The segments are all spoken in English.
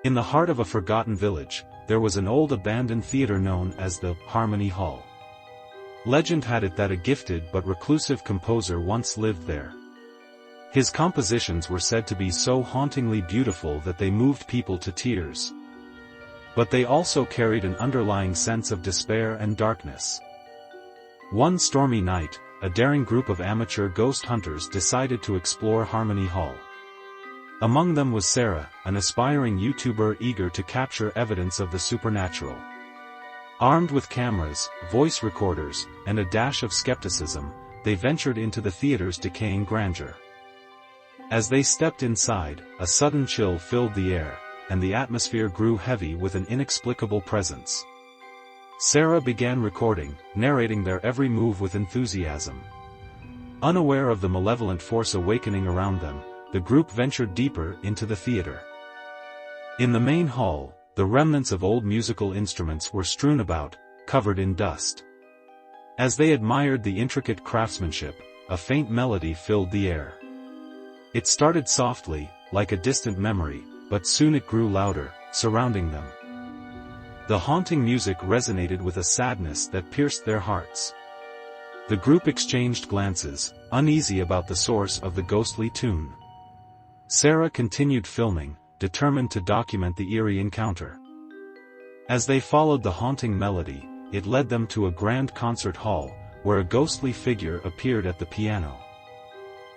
In the heart of a forgotten village, there was an old abandoned theater known as the Harmony Hall. Legend had it that a gifted but reclusive composer once lived there. His compositions were said to be so hauntingly beautiful that they moved people to tears. But they also carried an underlying sense of despair and darkness. One stormy night, a daring group of amateur ghost hunters decided to explore Harmony Hall. Among them was Sarah, an aspiring YouTuber eager to capture evidence of the supernatural. Armed with cameras, voice recorders, and a dash of skepticism, they ventured into the theater's decaying grandeur. As they stepped inside, a sudden chill filled the air, and the atmosphere grew heavy with an inexplicable presence. Sarah began recording, narrating their every move with enthusiasm. Unaware of the malevolent force awakening around them, the group ventured deeper into the theater. In the main hall, the remnants of old musical instruments were strewn about, covered in dust. As they admired the intricate craftsmanship, a faint melody filled the air. It started softly, like a distant memory, but soon it grew louder, surrounding them. The haunting music resonated with a sadness that pierced their hearts. The group exchanged glances, uneasy about the source of the ghostly tune. Sarah continued filming, determined to document the eerie encounter. As they followed the haunting melody, it led them to a grand concert hall, where a ghostly figure appeared at the piano.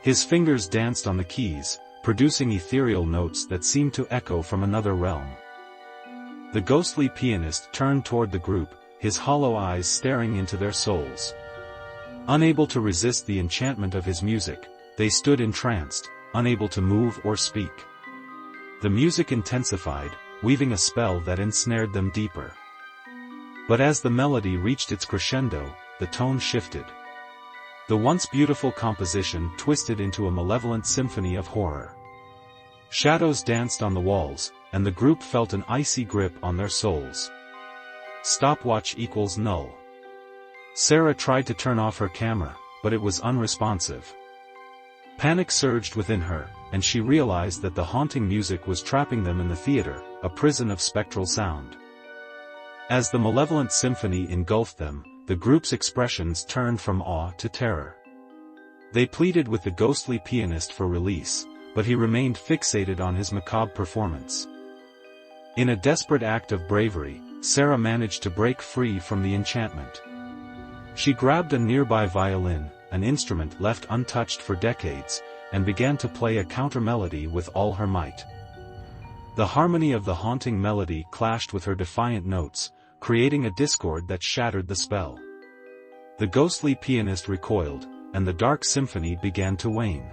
His fingers danced on the keys, producing ethereal notes that seemed to echo from another realm. The ghostly pianist turned toward the group, his hollow eyes staring into their souls. Unable to resist the enchantment of his music, they stood entranced, unable to move or speak. The music intensified, weaving a spell that ensnared them deeper. But as the melody reached its crescendo, the tone shifted. The once beautiful composition twisted into a malevolent symphony of horror. Shadows danced on the walls, and the group felt an icy grip on their souls. Stopwatch equals null. Sarah tried to turn off her camera, but it was unresponsive. Panic surged within her, and she realized that the haunting music was trapping them in the theater, a prison of spectral sound. As the malevolent symphony engulfed them, the group's expressions turned from awe to terror. They pleaded with the ghostly pianist for release, but he remained fixated on his macabre performance. In a desperate act of bravery, Sarah managed to break free from the enchantment. She grabbed a nearby violin, an instrument left untouched for decades, and began to play a counter-melody with all her might. The harmony of the haunting melody clashed with her defiant notes, creating a discord that shattered the spell. The ghostly pianist recoiled, and the dark symphony began to wane.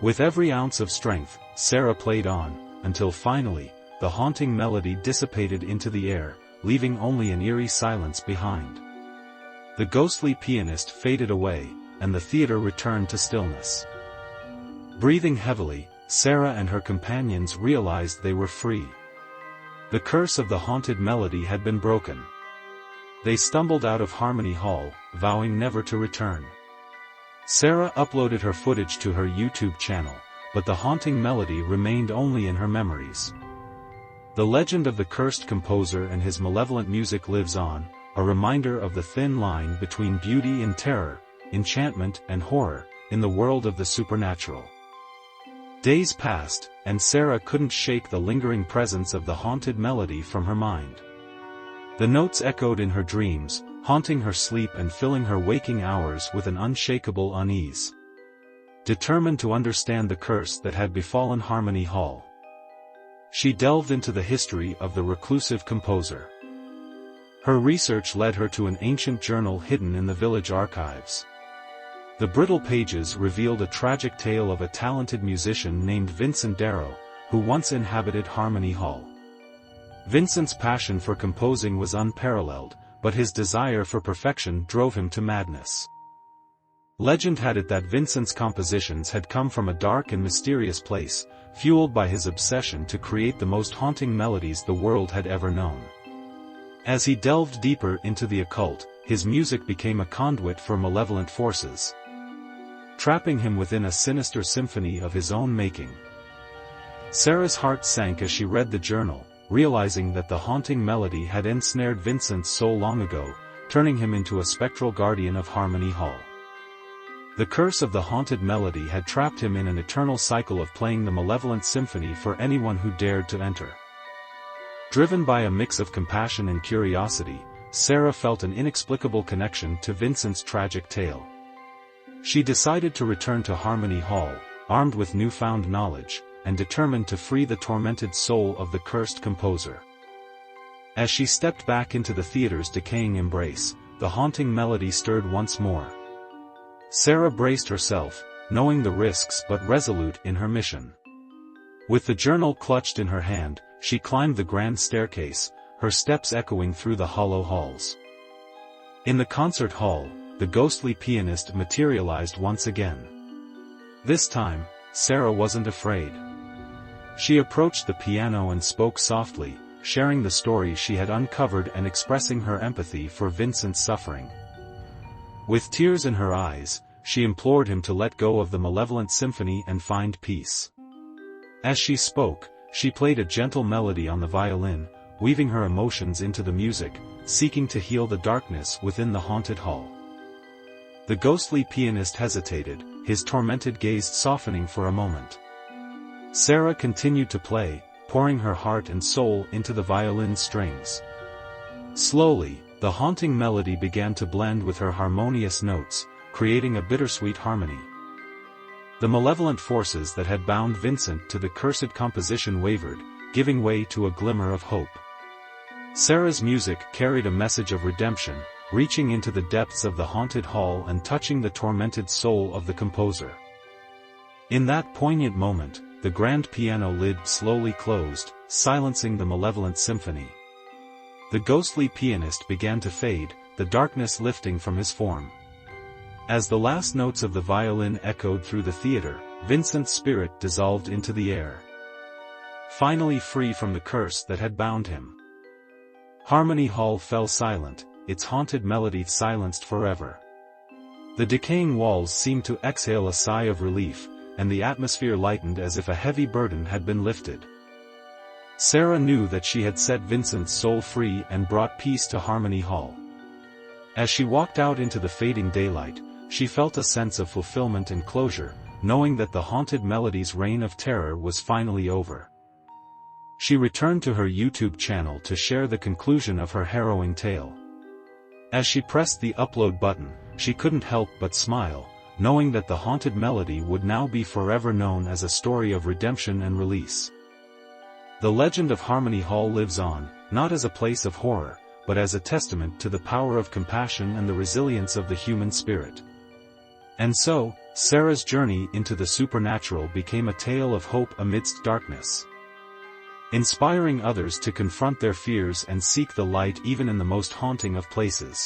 With every ounce of strength, Sarah played on, until finally, the haunting melody dissipated into the air, leaving only an eerie silence behind. The ghostly pianist faded away, and the theater returned to stillness. Breathing heavily, Sarah and her companions realized they were free. The curse of the haunted melody had been broken. They stumbled out of Harmony Hall, vowing never to return. Sarah uploaded her footage to her YouTube channel, but the haunting melody remained only in her memories. The legend of the cursed composer and his malevolent music lives on, a reminder of the thin line between beauty and terror, enchantment and horror, in the world of the supernatural. Days passed, and Sarah couldn't shake the lingering presence of the haunted melody from her mind. The notes echoed in her dreams, haunting her sleep and filling her waking hours with an unshakable unease. Determined to understand the curse that had befallen Harmony Hall, she delved into the history of the reclusive composer. Her research led her to an ancient journal hidden in the village archives. The brittle pages revealed a tragic tale of a talented musician named Vincent Darrow, who once inhabited Harmony Hall. Vincent's passion for composing was unparalleled, but his desire for perfection drove him to madness. Legend had it that Vincent's compositions had come from a dark and mysterious place, fueled by his obsession to create the most haunting melodies the world had ever known. As he delved deeper into the occult, his music became a conduit for malevolent forces, trapping him within a sinister symphony of his own making. Sarah's heart sank as she read the journal, realizing that the haunting melody had ensnared Vincent's soul long ago, turning him into a spectral guardian of Harmony Hall. The curse of the haunted melody had trapped him in an eternal cycle of playing the malevolent symphony for anyone who dared to enter. Driven by a mix of compassion and curiosity, Sarah felt an inexplicable connection to Vincent's tragic tale. She decided to return to Harmony Hall, armed with newfound knowledge, and determined to free the tormented soul of the cursed composer. As she stepped back into the theater's decaying embrace, the haunting melody stirred once more. Sarah braced herself, knowing the risks but resolute in her mission. With the journal clutched in her hand, she climbed the grand staircase, her steps echoing through the hollow halls. In the concert hall, the ghostly pianist materialized once again. This time, Sarah wasn't afraid. She approached the piano and spoke softly, sharing the story she had uncovered and expressing her empathy for Vincent's suffering. With tears in her eyes, she implored him to let go of the malevolent symphony and find peace. As she spoke, she played a gentle melody on the violin, weaving her emotions into the music, seeking to heal the darkness within the haunted hall. The ghostly pianist hesitated, his tormented gaze softening for a moment. Sarah continued to play, pouring her heart and soul into the violin's strings. Slowly, the haunting melody began to blend with her harmonious notes, creating a bittersweet harmony. The malevolent forces that had bound Vincent to the cursed composition wavered, giving way to a glimmer of hope. Sarah's music carried a message of redemption, reaching into the depths of the haunted hall and touching the tormented soul of the composer. In that poignant moment, the grand piano lid slowly closed, silencing the malevolent symphony. The ghostly pianist began to fade, the darkness lifting from his form. As the last notes of the violin echoed through the theater, Vincent's spirit dissolved into the air. Finally free from the curse that had bound him. Harmony Hall fell silent, its haunted melody silenced forever. The decaying walls seemed to exhale a sigh of relief, and the atmosphere lightened as if a heavy burden had been lifted. Sarah knew that she had set Vincent's soul free and brought peace to Harmony Hall. As she walked out into the fading daylight, she felt a sense of fulfillment and closure, knowing that the haunted melody's reign of terror was finally over. She returned to her YouTube channel to share the conclusion of her harrowing tale. As she pressed the upload button, she couldn't help but smile, knowing that the haunted melody would now be forever known as a story of redemption and release. The legend of Harmony Hall lives on, not as a place of horror, but as a testament to the power of compassion and the resilience of the human spirit. And so, Sarah's journey into the supernatural became a tale of hope amidst darkness. Inspiring others to confront their fears and seek the light even in the most haunting of places.